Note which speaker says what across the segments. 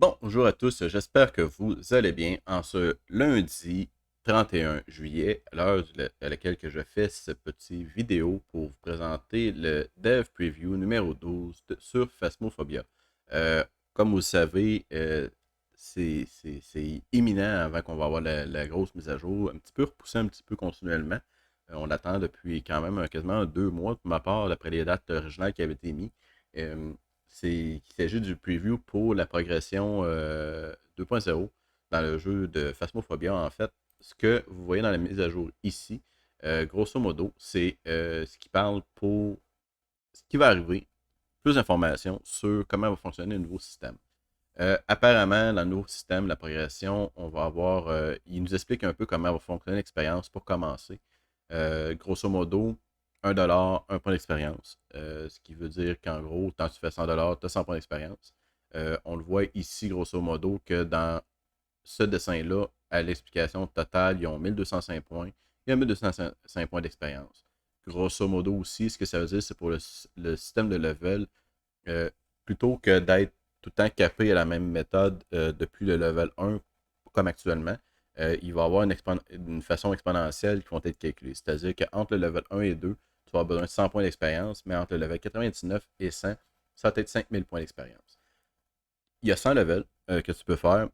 Speaker 1: Bonjour à tous, j'espère que vous allez bien en ce lundi 31 juillet, à l'heure à laquelle que je fais ce petit vidéo pour vous présenter le Dev Preview numéro 12 sur Phasmophobia. Euh, Comme vous le savez, c'est imminent avant qu'on va avoir la grosse mise à jour, un petit peu repoussée un petit peu continuellement. On l'attend depuis quand même quasiment 2 mois pour ma part, d'après les dates originales qui avaient été mises. Euh, Il s'agit du preview pour la progression 2.0 dans le jeu de Phasmophobia. En fait, ce que vous voyez dans la mise à jour ici, grosso modo, c'est ce qui parle pour ce qui va arriver, plus d'informations sur comment va fonctionner le nouveau système. Apparemment, dans le nouveau système, la progression, on va avoir. Il nous explique un peu comment va fonctionner l'expérience pour commencer. Grosso modo, 1$, 1 point d'expérience. Ce qui veut dire qu'en gros, quand tu fais 1$, tu as 100 points d'expérience. On le voit ici, grosso modo, que dans ce dessin-là, à l'explication totale, ils ont 1205 points. Il y a 1205 points d'expérience. Grosso modo aussi, ce que ça veut dire, c'est pour le système de level, euh, plutôt que d'être tout le temps capé à la même méthode depuis le level 1, comme actuellement, il va y avoir une façon exponentielle qui vont être calculées. C'est-à-dire qu'entre le level 1 et 2, tu vas avoir besoin de 100 points d'expérience, mais entre le level 99 et 100, ça va être 5000 points d'expérience. Il y a 100 levels que tu peux faire.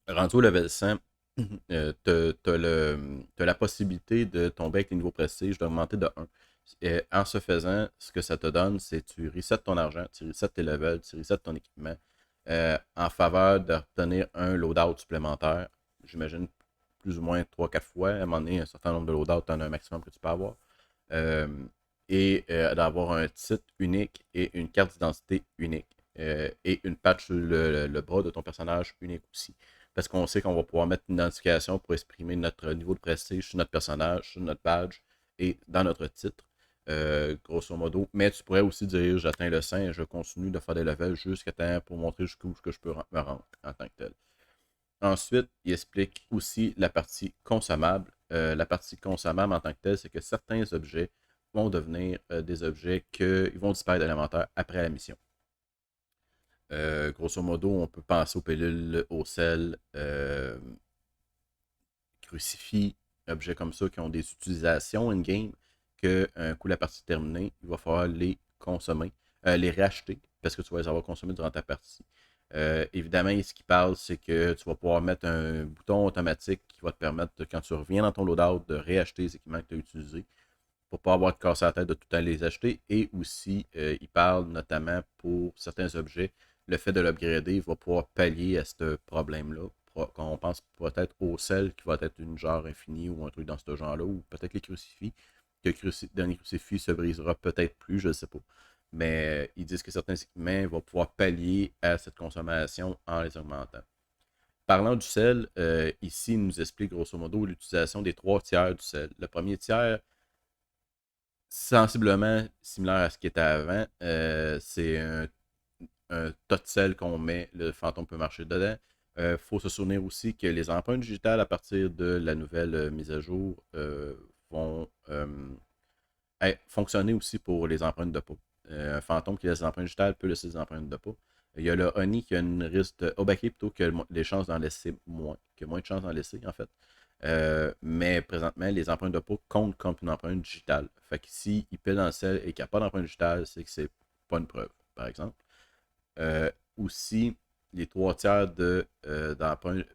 Speaker 1: Rendu au level 100, tu as la possibilité de tomber avec les niveaux prestige, d'augmenter de 1. Et en ce faisant, ce que ça te donne, c'est que tu resets ton argent, tu resets tes levels, tu resets ton équipement en faveur d'obtenir un loadout supplémentaire. J'imagine plus ou moins 3-4 fois. À un moment donné, un certain nombre de loadouts, tu en as un maximum que tu peux avoir. Euh, et d'avoir un titre unique et une carte d'identité unique. Et une patch sur le bras de ton personnage unique aussi. Parce qu'on sait qu'on va pouvoir mettre une identification pour exprimer notre niveau de prestige sur notre personnage, sur notre badge et dans notre titre, grosso modo. Mais tu pourrais aussi dire j'atteins le 100 et je continue de faire des levels jusqu'à temps pour montrer jusqu'où que je peux me rendre en tant que tel. Ensuite, il explique aussi la partie consommable. La partie consommable en tant que telle, c'est que certains objets vont devenir des objets qui vont disparaître de l'inventaire après la mission. Grosso modo, on peut penser aux pilules, au sel, crucifix, objets comme ça qui ont des utilisations in-game, que un coup la partie terminée, il va falloir les consommer, les racheter, parce que tu vas les avoir consommés durant ta partie. Évidemment, ce qui parle, c'est que tu vas pouvoir mettre un bouton automatique qui va te permettre, quand tu reviens dans ton loadout, de réacheter les équipements que tu as utilisés pour ne pas avoir de casser la tête de tout le temps les acheter. Et aussi, il parle notamment pour certains objets, le fait de l'upgrader va pouvoir pallier à ce problème-là. Quand on pense peut-être au sel qui va être une genre infinie ou un truc dans ce genre-là, ou peut-être les crucifix, que le dernier crucifix se brisera peut-être plus, je ne sais pas. Mais ils disent que certains équipements vont pouvoir pallier à cette consommation en les augmentant. Parlant du sel, ici, il nous explique grosso modo l'utilisation des 3 tiers du sel. Le premier tiers, sensiblement similaire à ce qui était avant. C'est un tas de sel qu'on met, le fantôme peut marcher dedans. Il faut se souvenir aussi que les empreintes digitales, à partir de la nouvelle mise à jour, vont fonctionner aussi pour les empreintes de pas. Un fantôme qui laisse des empreintes digitales peut laisser des empreintes de pas. Il y a le Honey qui a une risque de Obaki plutôt que les chances d'en laisser moins, que moins de chances d'en laisser en fait. Mais présentement, les empreintes de peau comptent comme une empreinte digitale. Fait que si il pile dans le sel et qu'il n'y a pas d'empreinte digitale, c'est que c'est pas une preuve, par exemple. Aussi, les 3 tiers d'empreintes.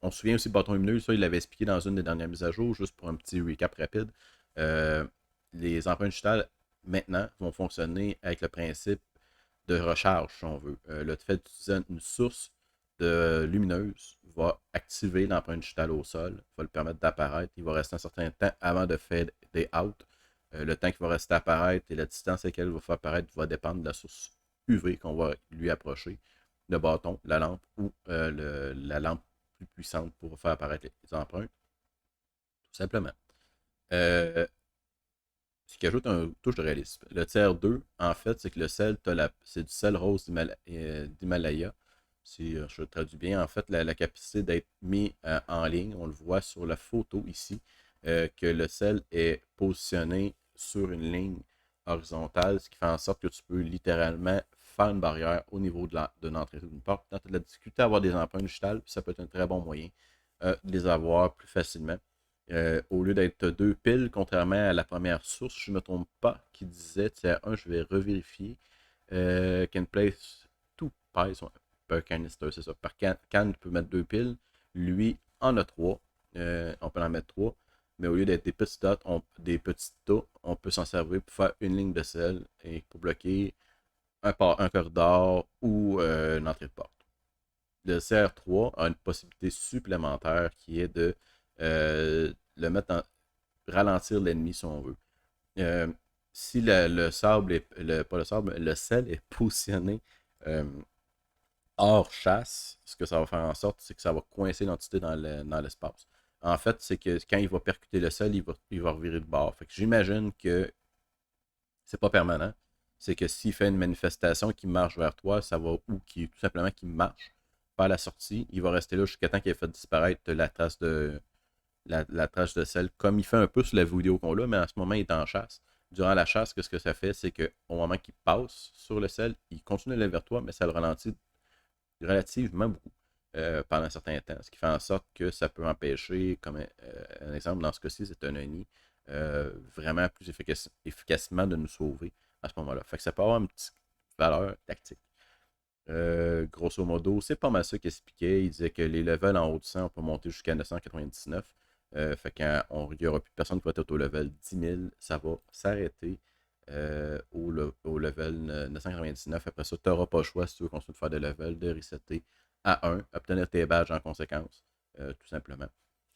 Speaker 1: On se souvient aussi de bâton lumineux, ça, il l'avait expliqué dans une des dernières mises à jour, juste pour un petit recap rapide. Euh, les empreintes digitales, maintenant, vont fonctionner avec le principe de recharge, si on veut. Le fait d'utiliser une source lumineuse va activer l'empreinte digitale au sol, va le permettre d'apparaître. Il va rester un certain temps avant de faire des out. Le temps qu'il va rester apparaître et la distance à laquelle il va faire apparaître va dépendre de la source UV qu'on va lui approcher, le bâton, la lampe ou la lampe plus puissante pour faire apparaître les empreintes, tout simplement. Euh, Ce qui ajoute un touche de réalisme. Le tiers 2, en fait, c'est que le sel, c'est du sel rose d'Himalaya. Si je traduis bien, en fait, la capacité d'être mis en ligne, on le voit sur la photo ici, que le sel est positionné sur une ligne horizontale, ce qui fait en sorte que tu peux littéralement faire une barrière au niveau de l'entrée d'une porte. Quand tu as de la difficulté à avoir des empreintes digitales, puis ça peut être un très bon moyen de les avoir plus facilement. Au lieu d'être deux piles, contrairement à la première source, je ne me trompe pas, qui disait, tiens, je vais revérifier, can place two pies per canister, c'est ça. Par can, tu peux mettre deux piles. Lui en a trois. On peut en mettre trois. Mais au lieu d'être des petits dots, des petits tas, on peut s'en servir pour faire une ligne de sel et pour bloquer un corridor ou une entrée de porte. Le CR3 a une possibilité supplémentaire qui est de le mettre en ralentir l'ennemi si on veut. Euh, si le sable est, pas le sable, mais le sel est positionné euh, hors chasse, ce que ça va faire en sorte, c'est que ça va coincer l'entité dans l'espace. En fait, c'est que quand il va percuter le sol, il va revirer de bord. Fait que j'imagine que c'est pas permanent. C'est que s'il fait une manifestation qui marche vers toi, ça va, ou qui tout simplement qui marche vers la sortie, il va rester là jusqu'à temps qu'il ait fait disparaître la trace de sel, comme il fait un peu sur la vidéo qu'on a, mais en ce moment, il est en chasse. Durant la chasse, ce que ça fait, c'est qu'au moment qu'il passe sur le sel, il continue d'aller vers toi, mais ça le ralentit relativement beaucoup pendant un certain temps. Ce qui fait en sorte que ça peut empêcher, comme un exemple, dans ce cas-ci, c'est un ONI, vraiment plus efficacement de nous sauver à ce moment-là. Fait que ça peut avoir une petite valeur tactique. Grosso modo, c'est pas mal ça qu'il expliquait. Il disait que les levels en haut de 100, on peut monter jusqu'à 999. Fait qu'il n'y aura plus personne qui va être au level 10 000. Ça va s'arrêter au level 999. Après ça, tu n'auras pas le choix si tu veux continuer de faire des levels, de resetter à 1, obtenir tes badges en conséquence, tout simplement.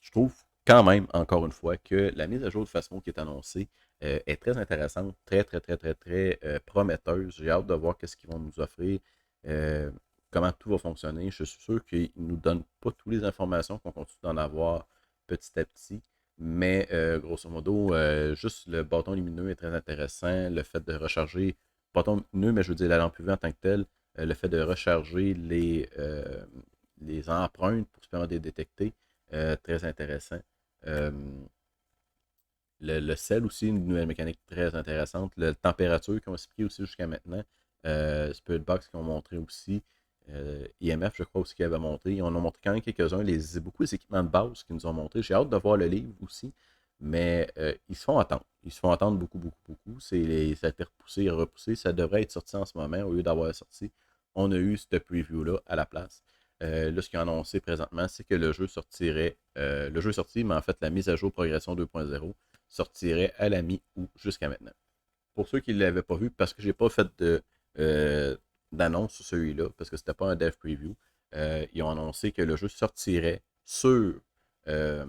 Speaker 1: Je trouve quand même, encore une fois, que la mise à jour de Phasmo qui est annoncée est très intéressante, très, très, très, très, très prometteuse. J'ai hâte de voir ce qu'ils vont nous offrir, euh, comment tout va fonctionner. Je suis sûr qu'ils ne nous donnent pas toutes les informations qu'on continue d'en avoir petit à petit. Mais grosso modo, juste le bâton lumineux est très intéressant. Le fait de recharger, bâton lumineux, mais je veux dire la lampe UV en tant que telle, le fait de recharger les empreintes pour se permettre de les détecter, très intéressant. Euh, le sel aussi, une nouvelle mécanique très intéressante. La température qu'ils ont expliqué aussi jusqu'à maintenant. Spiritbox qu'ils ont montré aussi. IMF, je crois aussi qu'ils avaient montré. Ils en ont montré quand même quelques-uns. Beaucoup les équipements de base qu'ils nous ont montré. J'ai hâte de voir le livre aussi. Mais ils se font attendre. Ils se font attendre beaucoup, beaucoup, beaucoup. Ça a été repoussé et repoussé. Ça devrait être sorti en ce moment au lieu d'avoir sorti. On a eu cette preview-là à la place. Là, ce qu'ils ont annoncé présentement, c'est que le jeu sortirait. Le jeu est sorti, mais en fait, la mise à jour progression 2.0 sortirait à la mi-août jusqu'à maintenant. Pour ceux qui ne l'avaient pas vu, parce que je n'ai pas fait d'annonce sur celui-là, parce que c'était pas un dev preview, ils ont annoncé que le jeu sortirait euh,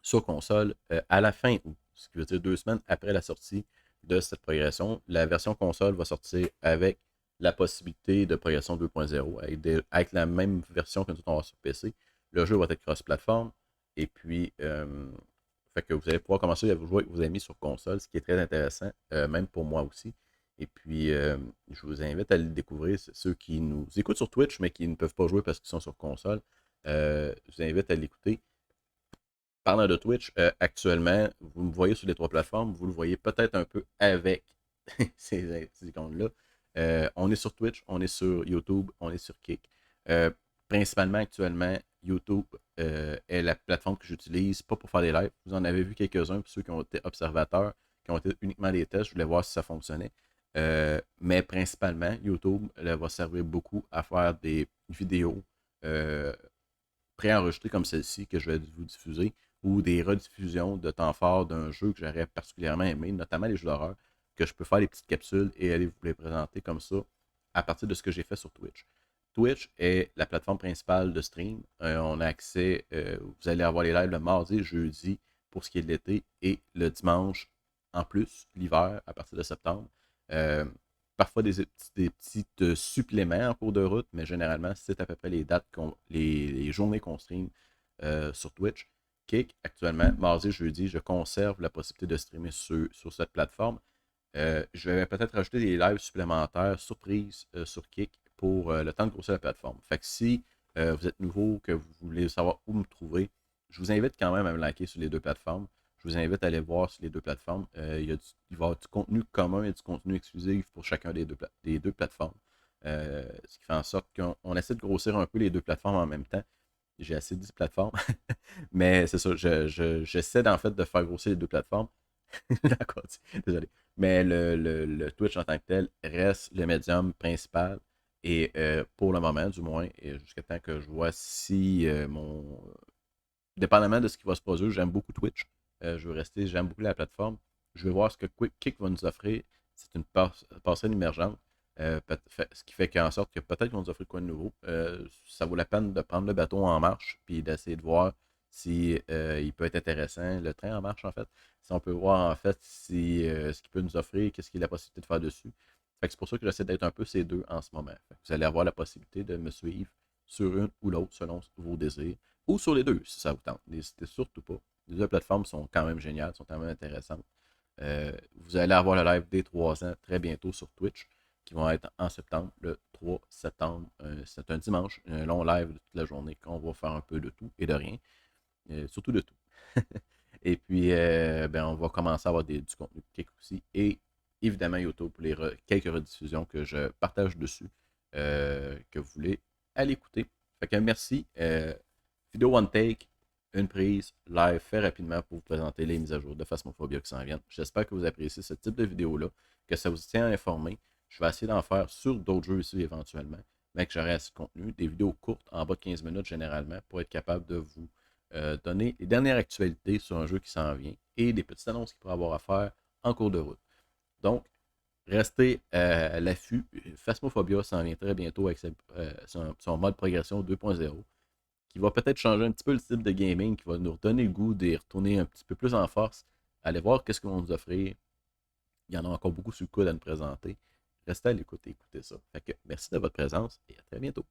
Speaker 1: sur console à la fin août, ce qui veut dire 2 semaines après la sortie de cette progression. La version console va sortir avec la possibilité de progression 2.0, avec la même version que nous avons sur PC. Le jeu va être cross-platform, et puis fait que vous allez pouvoir commencer à jouer avec vos amis sur console, ce qui est très intéressant, même pour moi aussi. Et puis, je vous invite à le découvrir, ceux qui nous écoutent sur Twitch, mais qui ne peuvent pas jouer parce qu'ils sont sur console. Je vous invite à l'écouter. Parlant de Twitch, actuellement, vous me voyez sur les trois plateformes, vous le voyez peut-être un peu avec ces icônes-là. On est sur Twitch, on est sur YouTube, on est sur Kick. Principalement, actuellement, YouTube est la plateforme que j'utilise, pas pour faire des lives. Vous en avez vu quelques-uns, pour ceux qui ont été observateurs, qui ont été uniquement des tests, je voulais voir si ça fonctionnait. Mais principalement, YouTube va servir beaucoup à faire des vidéos préenregistrées comme celle-ci que je vais vous diffuser, ou des rediffusions de temps fort d'un jeu que j'aurais particulièrement aimé, notamment les jeux d'horreur, que je peux faire des petites capsules et aller vous les présenter comme ça à partir de ce que j'ai fait sur Twitch. Twitch est la plateforme principale de stream. On a accès, vous allez avoir les lives le mardi, jeudi pour ce qui est de l'été et le dimanche en plus, l'hiver, à partir de septembre. Euh, Parfois des petits suppléments en cours de route, mais généralement, c'est à peu près les dates, les journées qu'on stream sur Twitch. Kick, actuellement, mardi, jeudi, je conserve la possibilité de streamer sur cette plateforme. Je vais peut-être rajouter des lives supplémentaires, surprises sur Kick pour le temps de grossir la plateforme. Fait que si vous êtes nouveau, que vous voulez savoir où me trouver, je vous invite quand même à me liker sur les deux plateformes. Je vous invite à aller voir sur les deux plateformes. Il va y avoir du contenu commun et du contenu exclusif pour chacun des deux plateformes. Ce qui fait en sorte qu'on essaie de grossir un peu les deux plateformes en même temps. J'ai assez dit plateformes, mais c'est ça, j'essaie en fait de faire grossir les deux plateformes. D'accord, désolé. Mais le Twitch en tant que tel reste le médium principal. Et pour le moment, du moins, et jusqu'à temps que je vois si dépendamment de ce qui va se produire, j'aime beaucoup Twitch. Je veux rester, j'aime beaucoup la plateforme. Je veux voir ce que Kick va nous offrir. C'est une passerelle émergente. Ce qui fait qu'en sorte que peut-être qu'ils vont nous offrir quoi de nouveau. Ça vaut la peine de prendre le bateau en marche puis d'essayer de voir si il peut être intéressant. Le train en marche, en fait. Si on peut voir en fait si ce qu'il peut nous offrir, qu'est-ce qu'il a la possibilité de faire dessus. C'est pour ça que j'essaie d'être un peu ces deux en ce moment. Vous allez avoir la possibilité de me suivre sur une ou l'autre selon vos désirs. Ou sur les deux, si ça vous tente. N'hésitez surtout pas. Les deux plateformes sont quand même géniales, sont quand même intéressantes. Vous allez avoir le live des 3 ans très bientôt sur Twitch, qui vont être en septembre, le 3 septembre. C'est un dimanche, un long live de toute la journée, qu'on va faire un peu de tout et de rien. Surtout de tout. Et puis, on va commencer à avoir du contenu kick aussi. Et évidemment, YouTube pour quelques rediffusions que je partage dessus, que vous voulez aller écouter. Fait que merci. Vidéo one take, une prise, live, fait rapidement pour vous présenter les mises à jour de Phasmophobia qui s'en viennent. J'espère que vous appréciez ce type de vidéo-là, que ça vous tient informé. Je vais essayer d'en faire sur d'autres jeux ici éventuellement, mais que j'aurai assez de contenu, des vidéos courtes, en bas de 15 minutes généralement, pour être capable de vous donner les dernières actualités sur un jeu qui s'en vient et des petites annonces qu'il pourra avoir à faire en cours de route. Donc, restez à l'affût. Phasmophobia s'en vient très bientôt avec son mode progression 2.0 qui va peut-être changer un petit peu le type de gaming, qui va nous redonner le goût d'y retourner un petit peu plus en force. Allez voir qu'est-ce qu'ils vont nous offrir. Il y en a encore beaucoup sur le coude à nous présenter. Restez à l'écoute et écoutez ça. Fait que merci de votre présence et à très bientôt.